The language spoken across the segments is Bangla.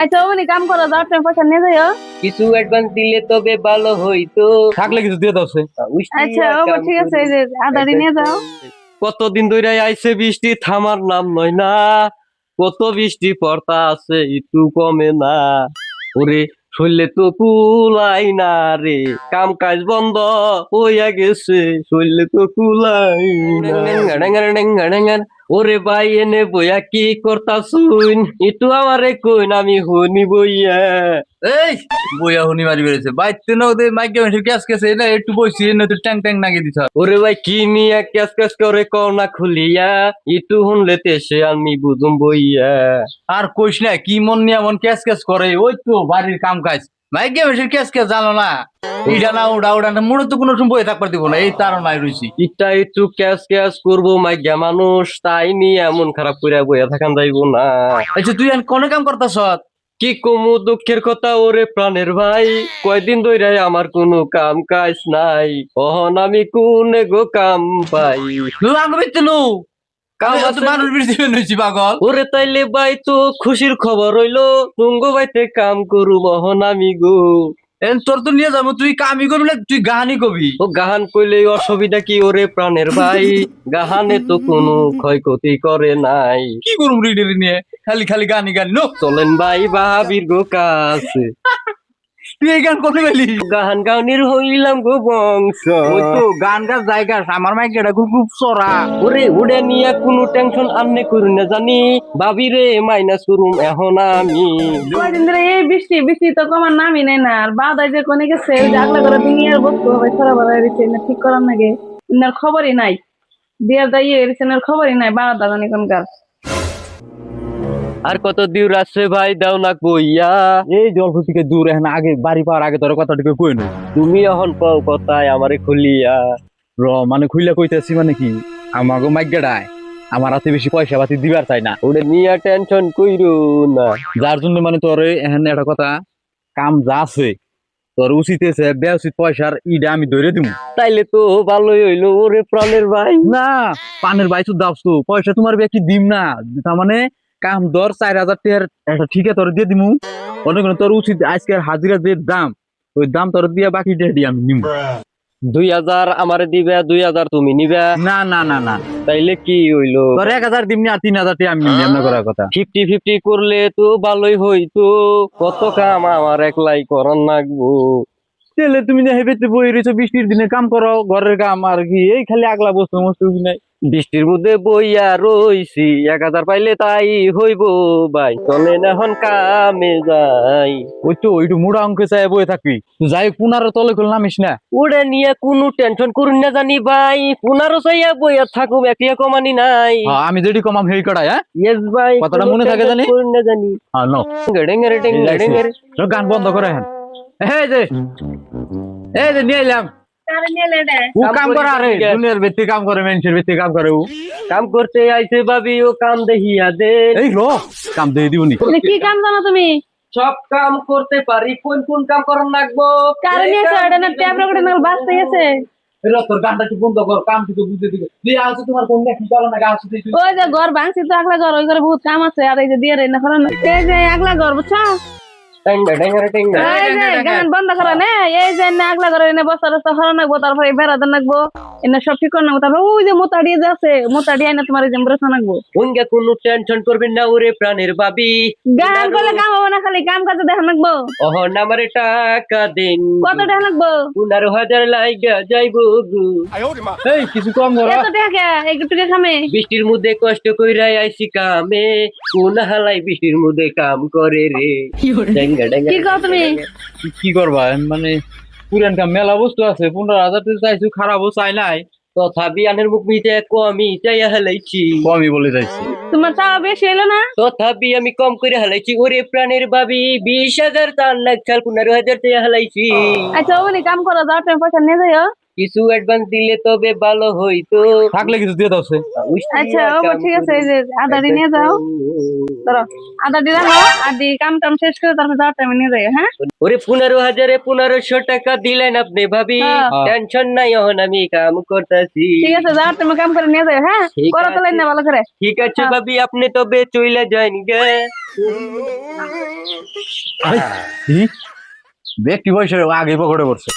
আচ্ছা ওখানে কাম করো, যাও তুমি পয়সা নিয়ে যাও। কিছু অ্যাডভান্স দিলে তবে ভালো হইতো। থাকলে কিছু দিয়ে দাও সে। আচ্ছা ও ঠিক আছে, এই যে আদারি নিয়ে যাও। কতদিন ধরে আইছে বৃষ্টি থামার নাম নয় না, কত বৃষ্টি পড়তা আছে একটু কমে না। ওরে শরীরে তো কুলাই না রে, কাম কাজ বন্ধ হইয়া গেছে, শরীরে তো কুলাই না। ওরে ভাই এনে বইয়া কি করতাছুন, একটু আমারে কইন আমি শুনি বইয়া। এই বইয়া হুনি মারি বেড়েছে বাইতে না ওদের মাইকে মেশে ক্যাস ক্যাসে না একটু বসি না তুই ট্যাং ট্যাং নাগিয়ে দিছ। ওরে ভাই কি নিয়ে ক্যাস ক্যাস করে কও না খুলিয়া, একটু শুনলে তেসে আমি বুঝুম বইয়া। আর কইস না কি মন নিয়ে এমন ক্যাস ক্যাস করে, ওই তো বাড়ির কাম কাজ মাইকে মেশে ক্যাস ক্যাস জানো না। ইডা না ওডা ওডা না মনে তো কোনো সময় বই থাকবার দিব না, এই তার নাই রইছি। ইটা একটু ক্যাস ক্যাস করবো মাইগা মানুষ, তাই নিয়ে এমন খারাপ করে বইয়া থাকান যাইবো না। আচ্ছা তুই আর কোনে কাম করতাছ? কি কমু দুঃখের কথা ওরে প্রাণের ভাই, কয়দিন ধরে আমার কোনো কাম কাজ নাই, অহন আমি কোনে গো কাম পাই। তুই আগে বেতে নো কাম কাম আছে মানুষ বেশি নইছি পাগল। ওরে তাইলে ভাই তো খুশির খবর হইলো, তুঙ্গ বাইতে কাম করু অহন আমি গো। এন তোর তো নিয়ে যাবো, তুই কামই করবি না তুই গানই কবি। ও গাহান কইলে অসুবিধা কি ওরে প্রাণের ভাই, গাহানে তো কোনো ক্ষয়ক্ষতি করে নাই। কি করুম রিডের নিয়ে খালি খালি গানি গানি নো। চলেন ভাই ভাবির গো কাছে, তুই এই গান করতে গেলি? গাহান গাউনির হইলাম গো বংশ। ওই তো গান গাছ জায়গা আমার মাইকেটা খুব খুব চড়া। ওরে উড়ে নিয়ে কোনো টেনশন আননে করুন না জানি, ভাবিরে মাইনাস করুম এখন আমি। কয়দিন ধরে এই বৃষ্টি বৃষ্টি তো কমার নামই নেই না, আর বাদায় যে কোনে গেছে ওই যে আগলা করে ভেঙে আর বস্তু হবে সারা বাড়া এসে না ঠিক করার নাগে, ইনার খবরই নাই। বিয়ার দাইয়ে এসে এনার খবরই নাই, বারোটা জানি কোনকার। আর কত দূর আছে ভাই দাও না কইয়া, এই জল থেকে দূর এখন আগে বাড়ি পাওয়ার আগে তোর কথাটিকে কই নই। তুমি এখন কও কথায় আমারে খুলিয়া। র মানে খুইলা কইতেছি মানে কি, আমাকে মাইকেটায় আমার হাতে বেশি পয়সা পাতি দিবার চাই না। ওরে নিয়ে টেনশন কইরো না। যার জন্য মানে তোর এখানে একটা কথা, কাম যা আছে তোর উচিত আছে বে উচিত পয়সার ইডা আমি ধরে দিব। তাইলে তো ভালোই হইলো ওরে প্রাণের ভাই। না পানের বাইচু দাস তো পয়সা তোমার বে কি দিম না, তার মানে কাম দর 4,000 টাকার একটা ঠিকা তোর দিয়ে দিমু। অনেক তোর উচিত আজকের হাজিরা যে দাম, ওই দাম তোর দিয়ে বাকি দিয়ে আমি নিমু। 2000 আমারে দিবে, 2000 তুমি নিবে। না না না না তাইলে কি হইলো, তোর 1,000 দিমনি আর 3,000 টাকা আমি নিমু, এমন করার কথা। 50-50 করলে তো ভালোই হইতো, কত কাম আমার একলাই করার লাগবো। তাহলে তুমি না হেবেতে বই রয়েছো, বৃষ্টির দিনে কাম করো ঘরের কাম আর কি, এই খালি আগলা বস্তু মস্তু নাই। বৃষ্টির মধ্যে বইয়া রইছি, 1000 পাইলে তাই হইব ভাই, চলেন এখন কামে যাই। ওই তো ওইটু মুড়া অঙ্কে চাই বই থাকবি, যাই 15 তলে খুলে নামিস না। ওরে নিয়ে কোনো টেনশন করুন না জানি ভাই, 15 চাইয়া বইয়া থাকুম একটিয়া কমানি নাই। হ্যাঁ, আমি যেটি কমাম সেই কটাই। হ্যাঁ ইয়েস ভাই, কথাটা মনে থাকে জানি? করুন না জানি। হ্যাঁ নো গড়েঙ্গের টেঙ্গের। গান বন্ধ করে হ্যাঁ। এই যে নিয়ে এলাম কারে নিয়ে লেডে ও কাম করে, আরে দুনিয়ার ভিত্তি কাম করে, মানুষের ভিত্তি কাম করে ও। কাম করতে আইছে ভাবি, ও কাম দেখিয়া দে। এই লো কাম দিয়ে দিবনি। কি কাম জানো তুমি? সব কাম করতে পারি, কোন কোন কাম করার লাগবো। কারে নিয়ে এসো, এটা না ট্যাপ করে না বাঁচতে গেছে। তোর গানটা কি বন্ধ কর, কাম কিছু বুঝতে দিবে দিয়ে আসছে তোমার কোন কি চলো না গাছ দিতে। ওই যে ঘর ভাঙছি তো আগলা ঘর, ওই ঘরে বহুত কাম আছে, আর এই যে দিয়ে রে না করেন, এই যে আগলা ঘর বুঝছো, টেঙ্গের। এই যে গান বন্ধ করো না, এই যে না আগলা ঘরে এনে বস্তা রস্তা হরা নাকবো, তারপরে বেড়া দেন নাকবো, এনে সব ঠিক করে নাকবো, তারপরে ওই যে মোতা দিয়ে যে আছে, মোতা দিয়ে না তোমার এই যে বসা নাকবো। উনকে কোনো টেনশন করবেন না ওরে প্রাণের ভাবি, গান করলে কাম হবে না, খালি কাম কাজে দেখা নাকবো। অহন আমারে টাকা দেন, কত টাকা নাকবো? 15,000 লাইগা যাইবো গো। এই কিছু কম করো। এত টাকা একটু টাকা খামে। বৃষ্টির মধ্যে কষ্ট কইরা আইছি কামে, কোন হালাই বৃষ্টির মধ্যে কাম করে রে। ডেঙ্গা ডেঙ্গা কি কও তুমি? কি করবা মানে পুরান কাম মেলা বস্তু আছে, 15,000 টাকা চাইছো, খারাপও চাই নাই, তথাপি আনের মুখ মিটে কমই চাইয়া হালাইছি। কমই বলে যাইছি। তোমার চাওয়া বেশি এলো না? তথাপি আমি কম করে হালাইছি ওরে প্রাণের ভাবি, 20,000 4 লাখ 15,000 চাইয়া হালাইছি। আচ্ছা ওখানে কাম করো, যাও তুমি পয়সা নিয়ে যাও। কিছু অ্যাডভান্স দিলে তবে ভালো হইতো। থাকলে কিছু দিয়ে দাও সে। আচ্ছা বাবা ঠিক আছে, এই যে আদা দিয়ে নিয়ে যাও, ধরো আদা দিয়ে রাখো, আর দিয়ে কাম টাম শেষ করে তারপর যাওয়ার টাইমে নিয়ে যাই। হ্যাঁ ওরে 15,000-এ 1500 টাকা দিলেন আপনি ভাবি, হ্যাঁ। টেনশন নাই, এখন আমি কাম করতেছি। ঠিক আছে, যাওয়ার টাইমে কাম করে নিয়ে যাই। হ্যাঁ ঠিক করো তাহলে আছে। না ভালো করে। ঠিক আছে হ্যাঁ। ভাবি, আপনি তবে চইলা যান গে। কি ব্যক্তি বয়সে আগে পকড়ে পড়ছে।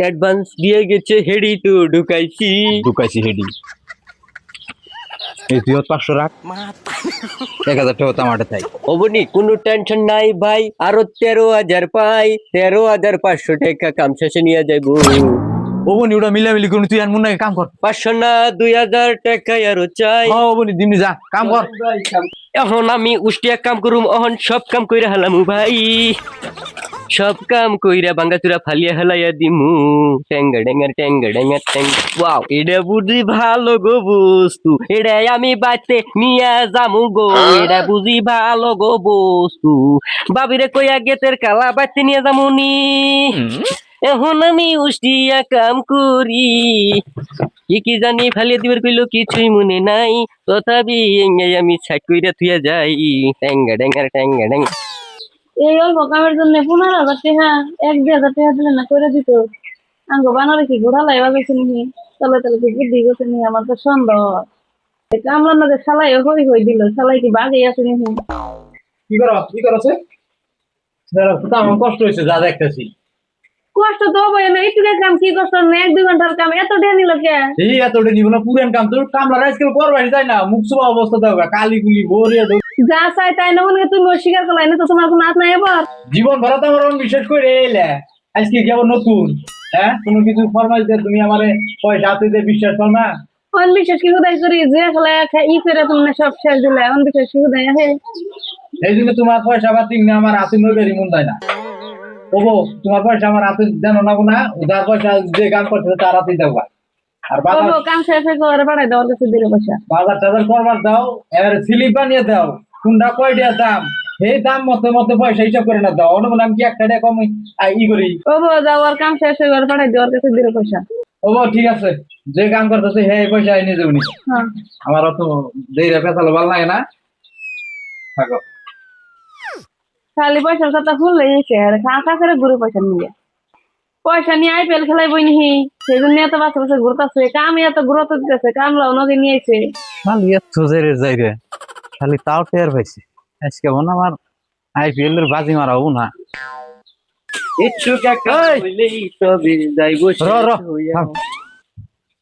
অ্যাডভান্স দিয়ে গেছে, হেডি তো ঢুকাইছি। ঢুকাইছি হেডি। এই তুই 500 রাখ, 1000 টাকা তামাটে থাই। অবনি কোনো টেনশন নাই ভাই, আরো 13,000 পাই, 13,500 টাকা কাম শেষে নিয়ে যাইবো। ও বনি ওটা মিলামিলি করুন, তুই আর মুন্না কাম কর। 500 না 2,000 টাকা আরো চাই। ও বনি দিমনি যা কাম কর। এখন আমি উষ্টিয়া কাম করুম, এখন সব কাম কইরা হালামু ভাই, সব কাম কইরা ভাঙ্গাচুরা ফালিয়া হালাইয়া দিমু। ট্যাঙ্গা ড্যাঙ্গার ট্যাঙ্গা ড্যাঙ্গার ট্যাঙ্গা। ওয়াও, এটা বুঝি ভালো গো বস্তু, এটা আমি বাইতে নিয়ে যামু গো, এটা বুঝি ভালো গো বস্তু। বাবিরে কইয়া গেতের কালা বাইতে নিয়ে যামুনি, এখন আমি উষ্টিয়া কাম করি। কি জানি ফালিয়া দিবার কইলো কিছুই মনে নাই, তথাপি আমি ছাক কইরা থুইয়া যাই। ট্যাঙ্গা ড্যাঙ্গার ট্যাঙ্গা ড্যাঙ্গা। এই অল্প কামের জন্য 15,000 টাকা, 1-2,000 টাকা দিলে না করে দিত। আঙ্গ বানারে কি ঘোড়া লাইবা গেছে নি, তলে তলে কি বুদ্ধি গেছে নি, আমার তো সন্দেহ। কামলার মধ্যে সালাই হই দিল, সালাই কি বাঘে আছে নি? কি করছে আমার কষ্ট হয়েছে যা দেখতেছি। কষ্ট তো হবে না, একটু কাম কি কষ্ট না, 1-2 ঘন্টার কাম এত দেয়া নিল কে? এই এতটা জীবন পুরান কাম তোর কামলা আজকাল করবাই যায় না, মুখ সুবা অবস্থা দাও কালি গুলি ভরে যা চাই তাই না, মনে তুমি অস্বীকার করলাই না, তো তোমার কোনো হাত নাই এবার। জীবন ভরা তো আমার বিশ্বাস করে এলে আজকে কি আবার নতুন? হ্যাঁ কোনো কিছু ফরমাইশ দিয়ে তুমি আমার পয়সা হাতে দিয়ে বিশ্বাস কর না। অনবিশ্বাস কি হুদাই করি, যে খেলা ই করে তুমি সব শেষ দিলে, অনবিশ্বাস কি হুদাই হে? এই জন্য তোমার পয়সা পাতি না আমার হাতে নইবেরই মন যায় না। ওগো তোমার পয়সা আমার হাতে যেন না না, যার পয়সা যে কাম করছে তার হাতেই দাও। আর বাজার কাম শেষ হয়ে করে বাড়াই দেওয়ার কাছে দিলে পয়সা। বাজার টাজার করবার দাও, এর স্লিপ বানিয়ে দাও, কোনটা কয়টা দাম, এই দাম মতো মতো পয়সা হিসাব করে না দাও। অন্য আমি কি একটা কম ই করি। যাওয়ার কাম শেষ হয়ে করে বাড়াই দেওয়ার কাছে দিলে পয়সা। ও ঠিক আছে, যে কাম করতেছে হে পয়সা এনে দেবনি। হ্যাঁ আমার অত দেইরা পেছালো ভালো লাগে না, থাকো। খালি পয়সার কথা ভুললে খা করে ঘুরে পয়সা নিয়ে আইপিএল খেলাই বই নিহি, সেই জন্য এত বাচ্চা বাচ্চা ঘুরতেছে, কাম এত গুরুত্ব দিতেছে, কামলাও নদী নিয়ে আইছে। খালি এত জেরে যাই রে, খালি তাও টের পাইছি আজকে মনে আমার আইপিএল এর বাজি মারাবো না।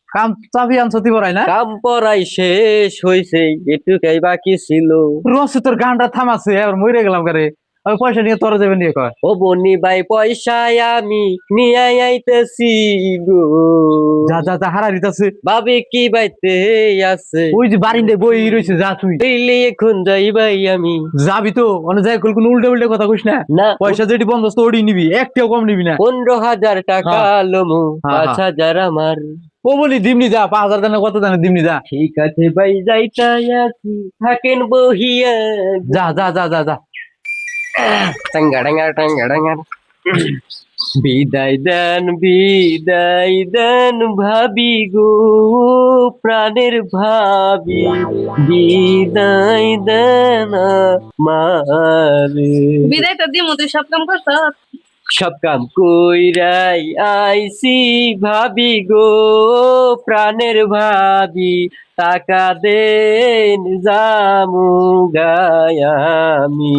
কাম চাবি আনছতি পড়াই না, কাম পড়াই শেষ হইছে, এটুকাই বাকি ছিল। রসে তোর গানটা থামাছে, এবার মরে গেলাম কারে। ওই পয়সা নিয়ে তোরা যাবে নিয়ে কয়। ও বনি ভাই পয়সায় আমি নিয়ে আইতেছি গো। যা যা যা হারা দিতেছে। ভাবি কি বাইতে আছে, ওই যে বারিন্দে বই রয়েছে, যা তুই দিল্লি এখন যাই ভাই আমি। যাবি তো অনেক যাই কোনো উল্টে উল্টে কথা কইস না। না পয়সা যেটি বন্ধস্ত ওড়ি নিবি, একটাও কম নিবি না। 15,000 টাকা লমু, 5,000 আমার। ও বলি দিমনি যা, 5,000 দানে কত দানে দিমনি যা। ঠিক আছে ভাই যাইতাই আছি, থাকেন বহিয়া। যা যা যা যা যা। টাঙ্গাডাঙ্গার টাঙ্গাডাঙ্গার। বিদায় দেন ভাবি গো, প্রাণের ভাবি, বিদায় দেন মারে। বিদায় তো দিমু, তুই সব কাম করছ। সব কাম কইরাই আইছি ভাবি গো, প্রাণের ভাবি, টাকা দেন জামু গায়ামি।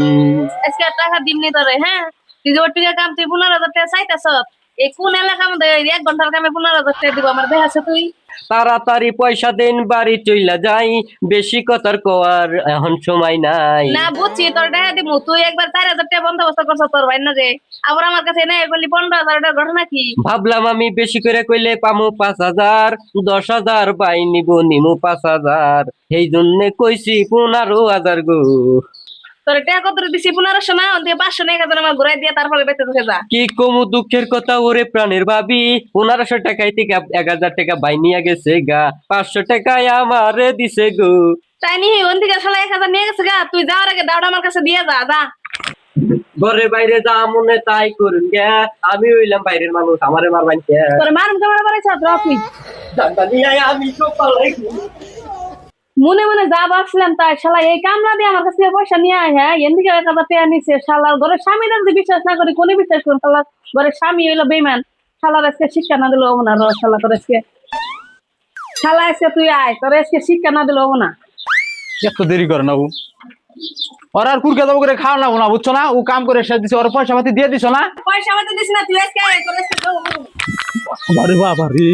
আজকে টাকা দিমনি তোরে। হ্যাঁ তুই যে ওর টিকা কাম তুই 15,000 টাকা চাইতেছ, এই কোন এলাকার মধ্যে 1 ঘন্টার কামে 15,000 টাকা দিব? আমার দেখ আছে তুই। তাড়াতাড়ি পয়সা দেন, বাড়ি চইলা যাই, বেশি কথার কওয়ার এখন সময় নাই। না বুঝছি তোর টাকা দিমু, তুই একবার 4,000 টাকা বন্দোবস্ত করছ তোর ভাই না, যে আবার আমার কাছে নাই বলি 15,000 টাকা ঘটনা কি? ভাবলাম আমি বেশি করে কইলে পামু 5,000, 10,000 পাই নিমু 5,000, এই জন্য কইছি 15,000 গো। তোর টাকা কত দিছি? 1500 না, ওদিকে 500 টাকা যেন আমার ঘুরাই দিয়ে তারপরে বেঁচে থেকে যা। কি কমু দুঃখের কথা ওরে প্রাণের ভাবি, 1500 টাকায় থেকে 1,000 টাকা বাই নিয়ে গেছে গা, 500 টাকায় আমারে দিছে গো। তাই নি ওদিকে শালা 1,000 নিয়ে গেছে গা, তুই যাওয়ার আগে দাওটা আমার কাছে দিয়ে যা যা। ঘরে বাইরে যা মনে তাই করুন কে, আমি হইলাম বাইরের মানুষ, আমারে মারবান কে? তোর মারুন ক্যামেরা বাড়াইছ তুই জানি আমি সব পালাই। মনে মনে যা ভাবছিলাম তাই শালা এই কামলা দিয়ে আমার কাছে পয়সা নিয়ে আয়। হ্যাঁ এদিকে 1,000 টাকা নিছে শালার ঘরের স্বামীরা যদি বিশ্বাস না করি কোনে বিশ্বাস করুন? শালা ঘরের স্বামী হইলো বেইমান। শালার আজকে শিক্ষা না দিলে হবো না। শালা তোর আজকে শালা আজকে তুই আয়, তোর আজকে শিক্ষা না দিলে হবো না। এত দেরি করে না ও, ওর আর কুরকে দাবো করে খাওয়া না না, বুঝছো না? ও কাম করে এসে দিছে, ওর পয়সা পাতি দিয়ে দিছো না? পয়সা আমাদের দিস না, তুই আজকে আয়, তোর আজকে দেবো। আরে বাবা রে।